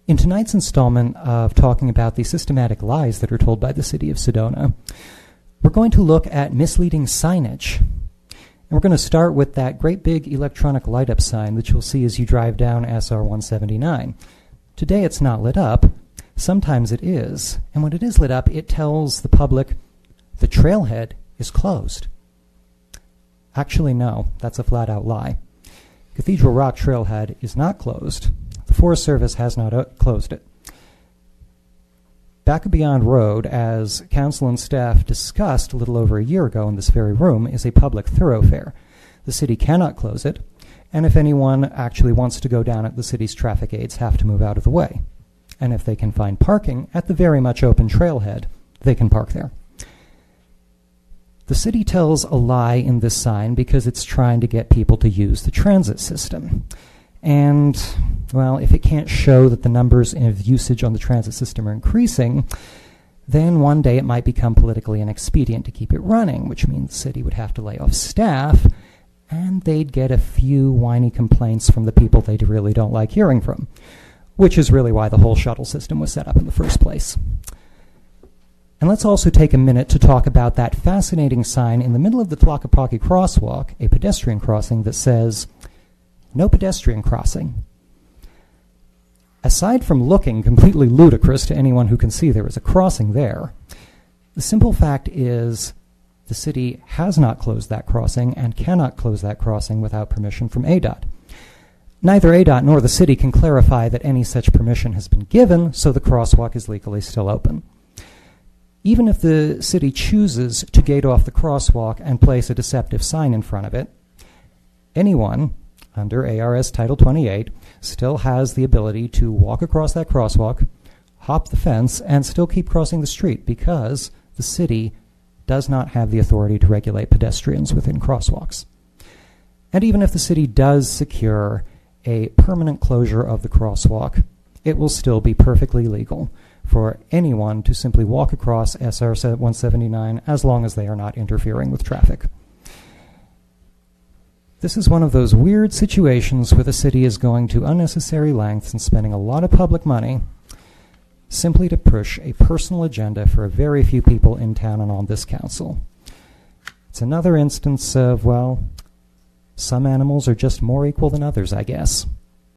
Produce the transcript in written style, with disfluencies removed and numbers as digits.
In tonight's installment of talking about the systematic lies that are told by the city of Sedona, we're going to look at misleading signage. And we're going to start with that great big electronic light-up sign that you'll see as you drive down SR 179. Today it's not lit up. Sometimes it is. And when it is lit up, it tells the public the trailhead is closed. Actually, no, that's a flat-out lie. Cathedral Rock Trailhead is not closed. The Forest Service has not closed it. Back Beyond Road, as council and staff discussed a little over a year ago in this very room, is a public thoroughfare. The city cannot close it, and if anyone actually wants to go down it, the city's traffic aides have to move out of the way. And if they can find parking at the very much open trailhead, they can park there. The city tells a lie in this sign because it's trying to get people to use the transit system. And, well, if it can't show that the numbers of usage on the transit system are increasing, then one day it might become politically inexpedient to keep it running, which means the city would have to lay off staff, and they'd get a few whiny complaints from the people they really don't like hearing from, which is really why the whole shuttle system was set up in the first place. And let's also take a minute to talk about that fascinating sign in the middle of the Tlacopaki crosswalk, a pedestrian crossing that says, "No pedestrian crossing." Aside from looking completely ludicrous to anyone who can see there is a crossing there, the simple fact is the city has not closed that crossing and cannot close that crossing without permission from ADOT. Neither ADOT nor the city can clarify that any such permission has been given, so the crosswalk is legally still open. Even if the city chooses to gate off the crosswalk and place a deceptive sign in front of it, anyone under ARS Title 28 still has the ability to walk across that crosswalk, hop the fence, and still keep crossing the street because the city does not have the authority to regulate pedestrians within crosswalks. And even if the city does secure a permanent closure of the crosswalk, it will still be perfectly legal for anyone to simply walk across SR 179 as long as they are not interfering with traffic. This is one of those weird situations where the city is going to unnecessary lengths and spending a lot of public money simply to push a personal agenda for a very few people in town and on this council. It's another instance of, well, some animals are just more equal than others, I guess.